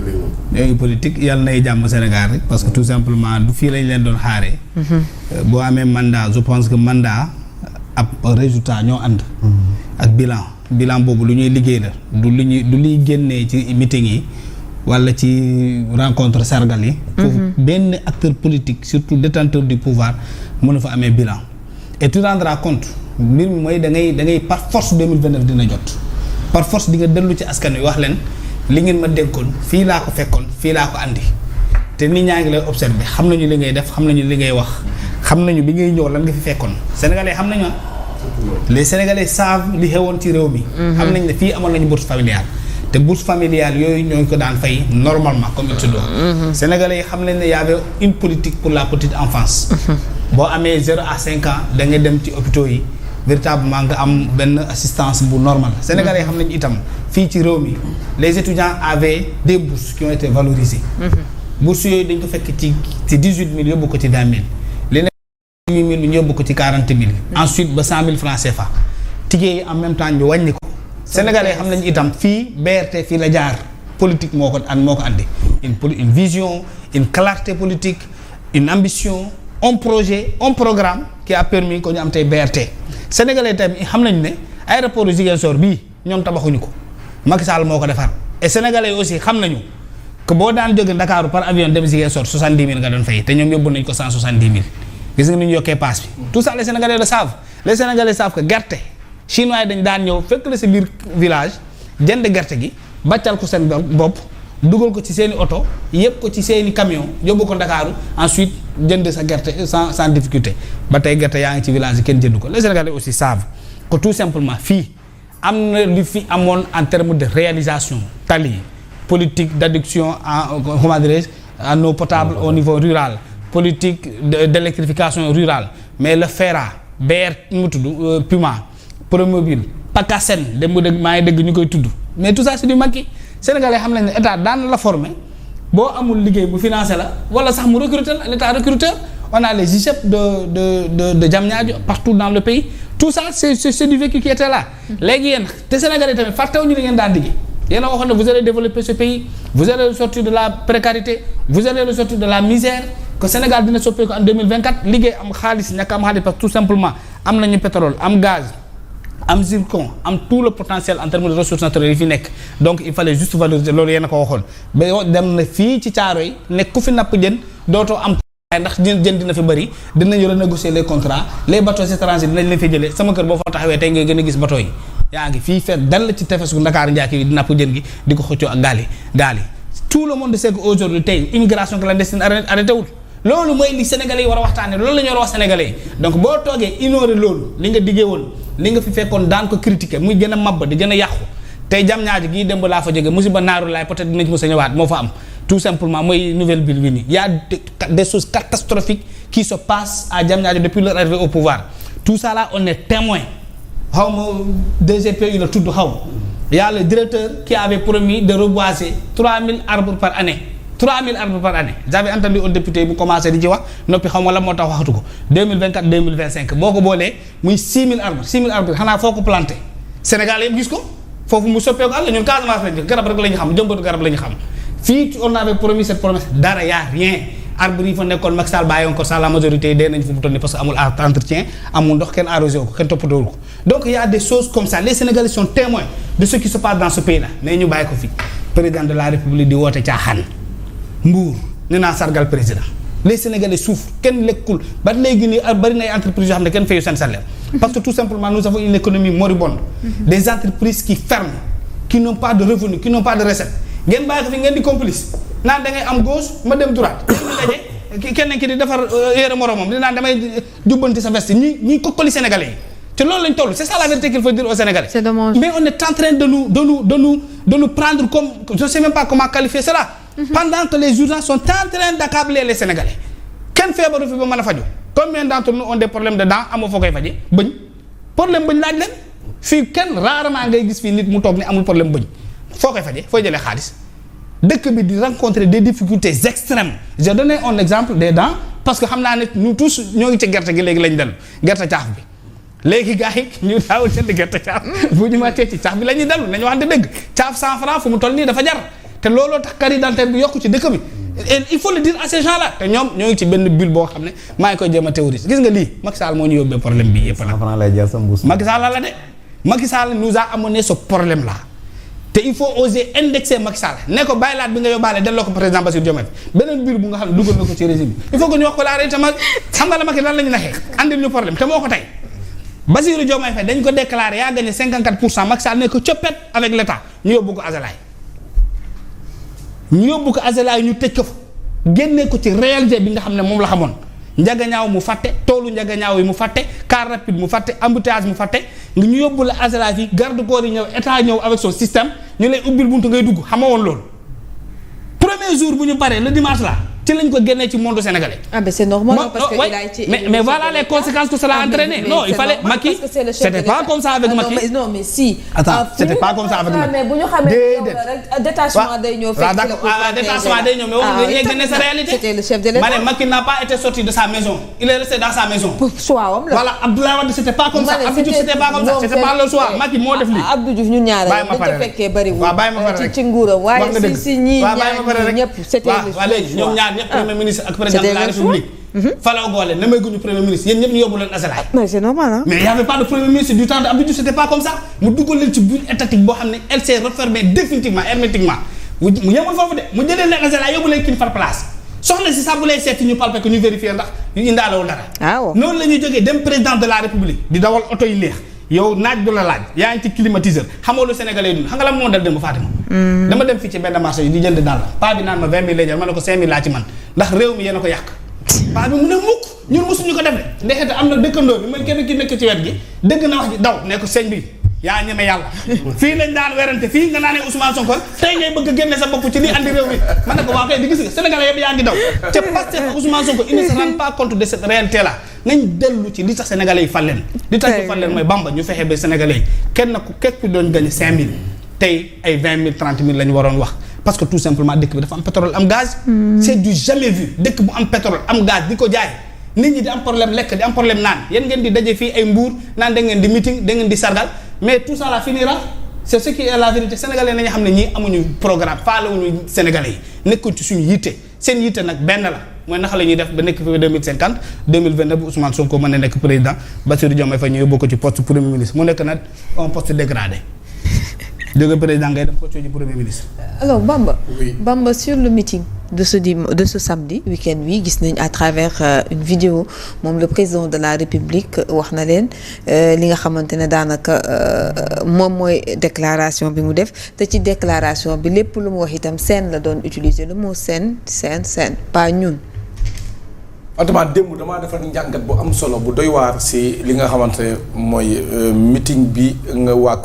ñoo ngi politique yàlla nay jàmm Sénégal rek parce que tout simplement du fii lañ leen doon xaaree. boo amee mandat je pense que mandat ab résultat ñoo ànd. ak bilan boobu lu ñuy liggéey la du luy génnee ci meeting yi wala ci rencontre sargal yi. foofu benn acteur politique surtout détenteur du pouvoir mën fa amee bilan. et tu rendras compte mbir mi mooy da ngay par force 2029 dina jot par force di nga dellu ci askan wi wax leen li ngeen ma dénkoon fii laa ko fekkoon fii laa ko andi te nit ñaa ngi lay observé xam nañu li ngay def xam nañu li ngay wax xam nañu bi ngay ñëw lan nga fi fekkoon sénégalais xam nañu les sénégalais savent li xewoon ci réew mi. xam nañ ne fii amoon nañu bourse familiale te bourse familiale yooyu ñoo ngi ko daan fay normalement comme il se doit. sénégalais yi xam nañ ne y avait une politique pour la petite enfance. boo amee 0 à 5 ans da ngay dem ci hôpitaux yi véritablement nga am benn assistance bu normal sénégalais yi xam nañu itam fii ci réew mi les étudiants avaient des bourses qui ont été valorisées. bourses yooyu dañ ko fekk ci 18000 yóbbu ko ci 20000. leneen 8000 ñu yóbbu ko ci 40000. ensuite ba 100000 francs CFA. ticket yi en même temps ñu wàññi ko. sénégalais xam nañu itam fii BRT fii la jaar politique moo ko andi une vision une clarté politique une ambition. un projet un programme qui a permis ko ñu am tey BRT sénégalais tamit xam nañu ne aéroport Ziguinchor bii ñoom tabaxuñu ko Macky Sall moo ko defar et sénégalais aussi xam nañu que boo daan jóge Ndakaaru par avion dem Ziguinchor 70 000 nga doon fay te ñoom yóbbu nañu ko 170 000 gis nga ni ñu yokkee paas bi tout ça les sénégalais le savent que gerte chinois yi dañ daan ñëw fekk la sa biir village jënd gerte gi bàccal ko seen bopp dugal ko ci seeni oto yëpp ko ci seeni camion yóbbu ko Ndakaaru ensuite jënd sa gerte sans difficulté ba tey gerte yaa ngi ci village yi kenn jëndu ko les Sénégalais aussi savent que tout simplement fii am na lu fi amoon en termes de réalisation tali politique d'adduction en comment dirais-je en eau potable au niveau rural politique d'électrification rurale mais le FERA BR mu tudd Puma Promobile PACASEN dem mu dégg maa ngi dégg ñu koy tudd mais tout ça c'est du Macky Sénégalais xam nañ ne état daan la former boo amul liggéey bu financé la wala sax mu recruter la l'état recruteur on a les ISEP de Diamniadio partout dans le pays tout ça c'est du vécu qui était là. léegi yéen te Sénégalais tamit fàttewuñu ne ngeen daan liggéey yéen a waxoon ne vous allez développer ce pays vous allez sortir de la précarité vous allez sortir de la misère que Sénégal dina soppeeku en 2024 liggéey am xaalis ñàkk am xaalis parce que tout simplement am nañu pétrole am gaz. am zircon am tout le potentiel en termes de ressources naturelles yi fi nekk donc il fallait juste valoriser loolu yéen a ko waxoon ba dem na fii ci caaro yi nekk ku fi napp jën dootoo am ndax jën dina fi bëri dinañu renégocier les contrats les bateaux étrangers dinañ leen fi jëlee sama kër boo fa taxawee tey ngay gën a gis bateau yi yaa ngi fii fekk dal ci tefesu Ndakaaru njaaki yi di napp jën gi di ko xëccoo ak gaal yi tout le monde sait que aujourd'hui tey immigration clandestine arrêté wul loolu mooy li sénégalais yi war a waxtaanee loolu la ñu war a wax sénégalais yi donc boo toogee ignorer loolu li nga diggee woon li nga fi fekkoon daan ko critiquer muy gën a mabba di gën a yàqu tey jam ñaaji gii dem ba laa fa jóge musiba naaru laay peut-être dinañ mos a ñëwaat moo fa am tout simplement mooy nouvelle ville bi nii y a des choses catastrophiques qui se passent à Diamniadio depuis leur arrivée au pouvoir tout ça là on est témoin xaw ma DGPU la tudd xaw y a le directeur qui avait promis de reboiser 3000 arbres par année 3000 arbres par année j'avais entendu un député bu commencé di ci wax noppi xaw ma la moo tax waxatu ko 2024 2025 boo ko boolee muy 6000 arbres xanaa foo ko planté Sénégal yëpp gis ko foofu mu soppeeku àll ñun Casamance lañ garab rek la ñu xam jëmbatu garab la ñu xam fii on avait promis cette promesse dara y a rien arbre yi fa nekkoon Macky Sall bàyyoon ko sans la majorité yi dee nañ fu mu toll nii parce que amul entretien amul ndox kenn arrosé ko kenn toppatoo ko donc il y a des choses comme ça les Sénégalais sont témoins de ce qui se passe dans ce pays là mais ñu bàyyi ko fi président de la République di woote caaxaan Mbour nee naa sargal président les Sénégalais souffrent kenn lekkul ba léegi nii bari na ay entreprises yoo xam ne kenn fayu seen salaire parce que tout simplement nous avons une économie moribonde des entreprises qui ferment qui n'ont pas de revenus qui n'ont pas de recettes ngeen bàyyi ko fi ngeen di complice naan da ngay am gauche ma dem droite kenn ki di defar yére moromam di naan damay jubbanti sa veste ñi kokkali Sénégalais yi te loolu lañ toll c'est ça la vérité qu'il faut dire aux Sénégalais. C'est dommage. Mais on est en train de nous prendre comme je ne sais même pas comment qualifier cela. Pendant que les urgences sont en train d'accabler les Sénégalais. kenn feebaru fi ba mën a faju combien d'entre nous ont des problèmes de dents amoo foo koy faje bëñ problème bëñ laaj leen fii kenn rarement ngay gis fii nit mu toog ni amul problème bëñ foo koy faje fooy jëlee xaalis dëkk bi di rencontrer des difficultés extrêmes j'ai donné un exemple des dents parce que xam naa ne nous tous ñoo ngi ci gerte gi léegi lañ dellu gerte caaf bi léegi gars yi ñu daawul jënd gerte caaf bu ñu màccee ci caaf bi la ñuy dellu nañu wax dëgg caaf 100 francs fu mu toll nii dafa jar te looloo tax carte d'identité bi yokku ci dëkk bi. et il faut le dire à ces gens là te ñoom ñoo ngi ci benn bulle boo xam ne maa ngi koy jéem a théoriser gis nga lii Macky Sall moo ñu yóbbee problème bi yëpp la. Macky Sall la de Macky Sall nous a amené ce problème là te il faut oser indexer Macky Sall ne ko bàyyi laat bi nga yóbbaale delloo ko président Bassirou Diomaye beneen bulle bu nga xam ne dugal na ko ci régime bi il faut que ñu wax ko la réalité xam nga la Macky lan la ñu naxee andil ñu problème te moo ko tey Bassirou Diomaye Faye dañ ko déclaré yaa gagné 54% Macky Sall ne ko coppet avec l' état ñu yóbbu ko Azalaï ñu tëj ko fa génnee ko ci réalité bi nga xam ne moom la xamoon njagañaaw mu fàtte toolu njagañaaw yi mu fàtte car rapide mu fàtte embouteillage mu fàtte nga ñu yóbbu la Azalaï fii garde corps yi ñëw état ñëw avec son système ñu lay ubbil buntu ngay dugg xama woon loolu premier jour bu ñu paree le dimanche là ci lañ ko génnee ci monde sénégalais. Ah ben c'est normal parce que il a été mais voilà les conséquences que cela a entraîné. Non, il fallait Macky c'était pas comme ça avec Macky. Non mais si. Attends, c'était pas comme ça avec Macky. Mais bu ñu xamee rek détachement day ñëw fekk détachement day ñëw mais wax nga génne sa réalité. C'était le chef de l'État. Ma ne Macky n'a pas été sorti de sa maison. Il est resté dans sa maison. Choix am la. Voilà, Abdoulaye Wade c'était pas comme ça. Abdou Diouf c'était pas comme ça. C'était pas le choix. Macky moo def lii. Abdou Diouf ñun ñaar rek dañ ko fekkee bari wu. Ci nguuram waaye si ñi ñaar ñëpp c'était le choix. ñoom ñaar ñëpp premier ministre président de la République falaw boole na may guñu premier ministre yéen ñëpp ñu yóbbu leen Azalaï. Mais c'est normal hein. Mais il y avait pas de premier ministre du temps de Abdou Diouf c'était pas comme ça mu duggal leen ci bulle étatique boo xam ne elle s'est refermée définitivement hermétiquement mu yemul foofu de mu jëlee leen Azalaï yóbbu leen kin far place soxna si sax bu lay seeti ñu palpé que ñu vérifier ndax ñu indaalewul dara. Noonu la ñuy jógee dem président de la République di dawal oto yi neex yow naaj du la laaj yaa ngi ci climatiseur xamoo lu Sénégalais yi dund xam nga la moo dal dem Fatima. dama dem fii ci benn marché yi di jënd dàll paa bi naan ma 20 000 lay jar ma ne ko 5 000 laa ci man ndax réew mi yéen a ko yàq paa bi mu ne mukk ñun mosuñu ko def de ndexete am na dëkkandoo bi mooy kenn ki nekk ci wet gi dëgg na wax ji daw ne ko sëñ bi yaa ñeme yàlla fii lañ daan werante fii nga naanee Ousmane Sonko tey ngay bëgg a génne sa bopp ci lii andi réew mi ma ne ko waa kay di gis nga Sénégalais yëpp yaa ngi daw te Pastef Ousmane Sonko il ne se rend pas compte de cette réalité là nañ dellu ci li tax Sénégalais yi fal leen li tax ñu fal leen mooy Bamba ñu fexe ba Sénégalais yi kenn ku képp ku doon gagné 5 000 tey ay 20 000 30 000 la ñu waroon wax parce que tout simplement dëkk bi dafa am pétrole am gaz c'est du jamais vu dëkk bu am pétrole am gaz di ko jaay nit ñi di am problème lekk di am problème naan yéen ngeen di daje fii ay mbuur naan da ngeen di meeting da ngeen di sargal mais tout ça la finira c'est ce qui est la vérité sénégalais nañu xam ne ñii amuñu programme faalewuñu sénégalais yi nekkuñ ci suñu yitte seen yitte nag benn la mooy naka la ñuy def ba nekk fi 2050 2029 Ousmane Sonko mën na nekk président Bassirou Diomaye Faye ñu yóbbu ko ci poste premier ministre mu nekk nag un poste dégradé jóge président ngay dem ko ci premier ministre. Alors Bamba. Oui. Bamba sur le meeting de ce samedi week-end bi gis nañ à travers une vidéo moom le président de la République wax na leen li nga xamante ne daanaka moom mooy déclaration bi mu def te ci déclaration bi lépp lu mu wax itam seen la doon utiliser le mot seen pas ñun. autrement démb damaa defar njàngat bu am solo bu doy waar si li nga xamante ne mooy meeting bi nga waa